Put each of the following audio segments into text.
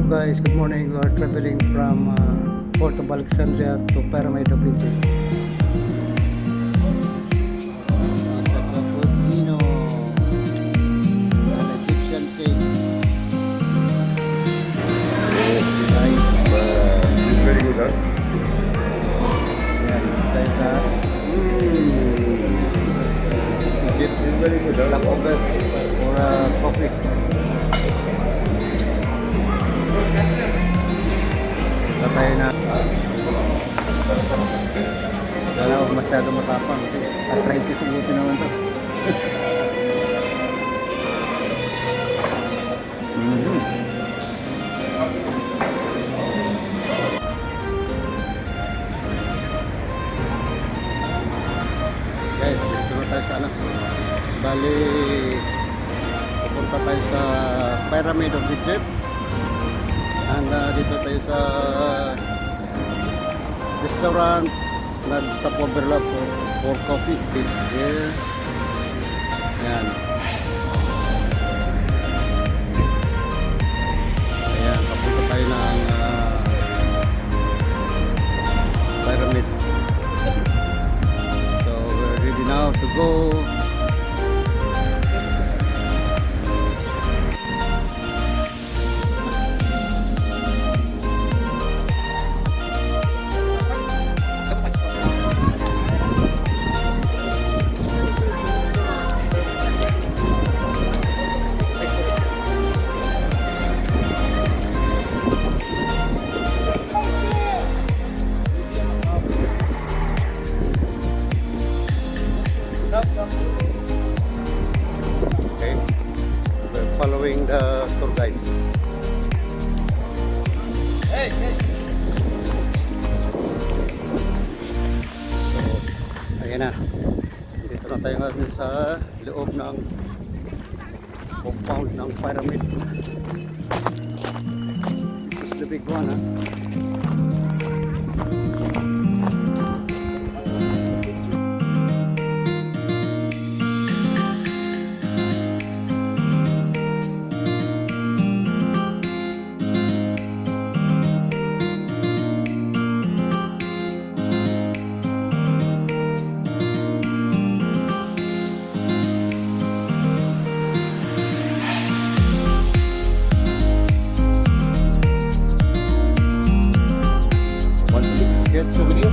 guys, good morning. We are traveling from Port of Alexandria to Pyramid of Egypt. Sa cappuccino, an Egyptian cake. Guys, It's very good, huh? yan, tayo sa Egypt. It's very good, huh? Stopover for coffee. Tayo na. Sana huwag masyado matapang kasi arthritis ang buti naman to. Guys, dito na tayo sa ano. Bali, pupunta tayo sa Pyramid of Egypt. And dito tayo sa restaurant, nag-stopover lang for coffee. Yeah. Yan. Ayan, kapunta tayo ng Pyramid. So we're ready now to go. Okay, we're following the tour guide. Hey, hey. So, ayan na. Dito na tayo ngayon sa loob ng compound ng pyramid. This is the big one, ha? Get souvenir.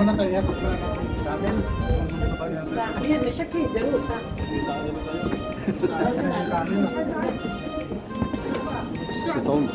Ano kaya namin? Ayan, may shaki, daros ha. Si Tom.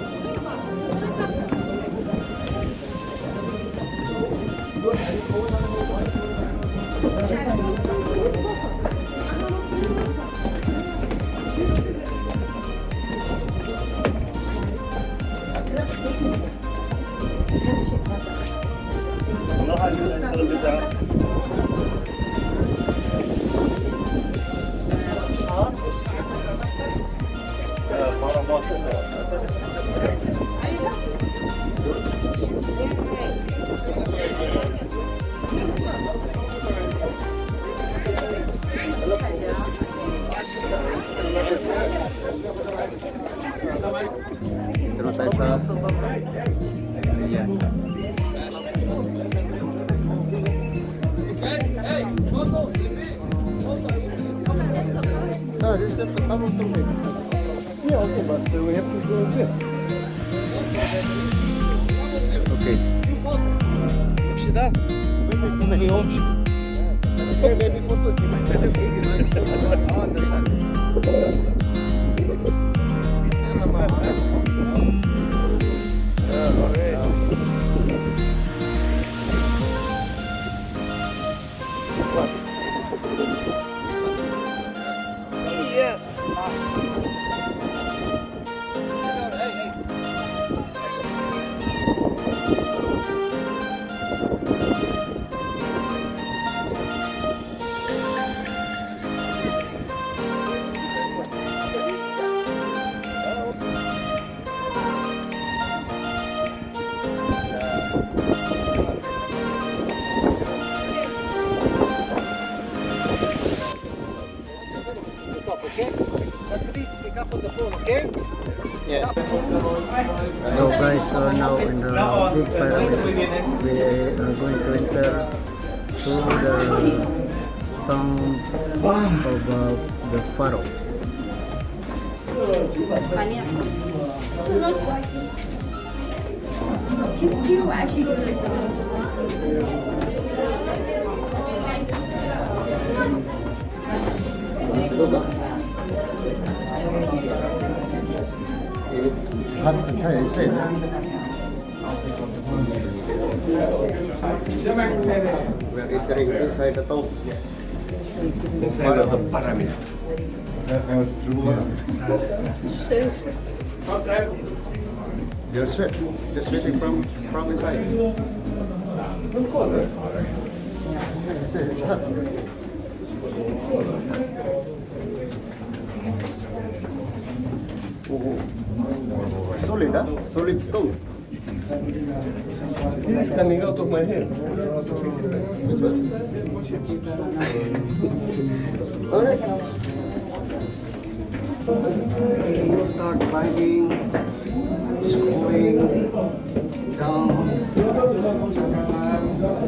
Dito na tayo sa ayan. This is the tunnel to me. Yeah, okay, but we have to go there. Okay. Сюда. Maybe photo. okay? But please pick up on the phone, okay? Yeah. So guys, we're now in the big pyramid. We are going to enter through the tomb of the pharaoh. It's hot inside. We are entering inside the tomb. Inside of the pyramid. You're just sweating from inside. It's hot. Oh, solid, huh? Solid stone. It's coming out of my head. This one. Alright. Start binding, screwing down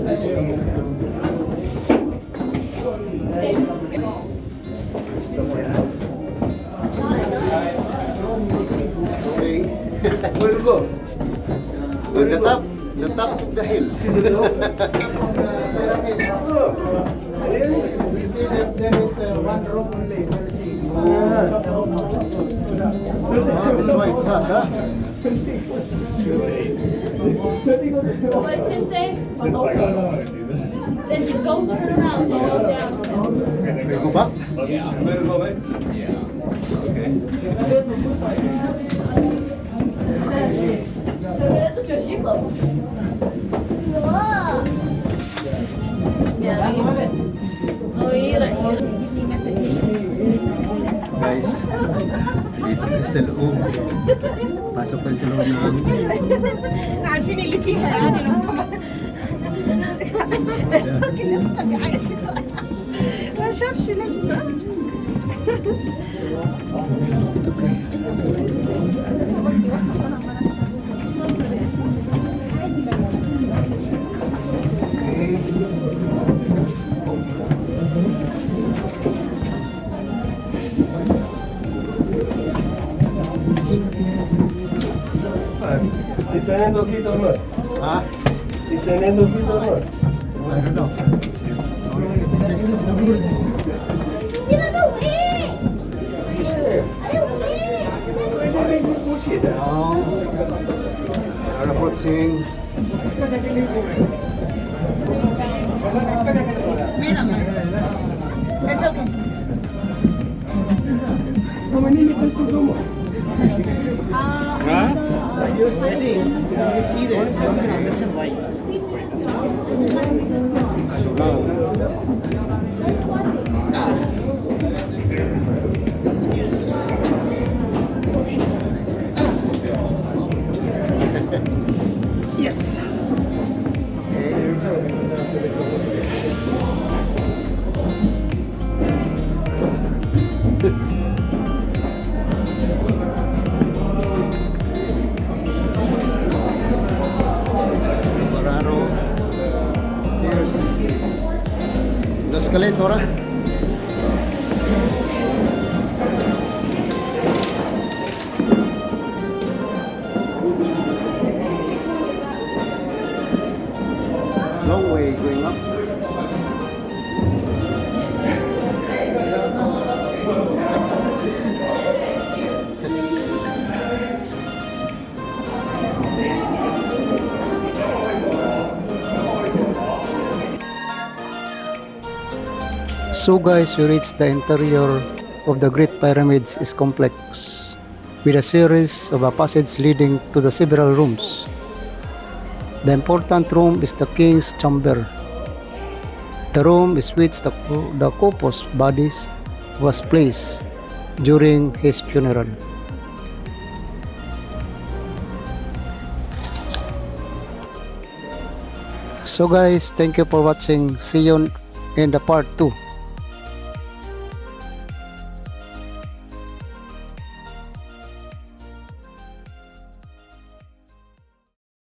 this okay. Where to go? To the top of the hill. We see that there is one room only. We'll see. That's why it's hot, huh? What did Tim say? Then go turn around and go down. We go back? Where to go, mate? 저게 또 조식거. 우와. Ya, oh iya. Guys, dito tayo sa loob. Pasok tayo sa loob ng عارفين اللي فيها يعني لو سمحت الراجل ينطق عادي ما شافش لسه It's an endokit or not? ha? It's an endokit or not? I don't know. Get out of the way! Now, we are approaching You're sitting, you see that, you can understand why. so now. Yes. Yes. Bararo stairs. The escalator, ah. Slow way going up. So guys, we reached the interior of the Great Pyramids is complex, with a series of a passage leading to the several rooms. The important room is the king's chamber. The room is which the Khufus bodies was placed during his funeral. So guys, thank you for watching. See you in the part 2.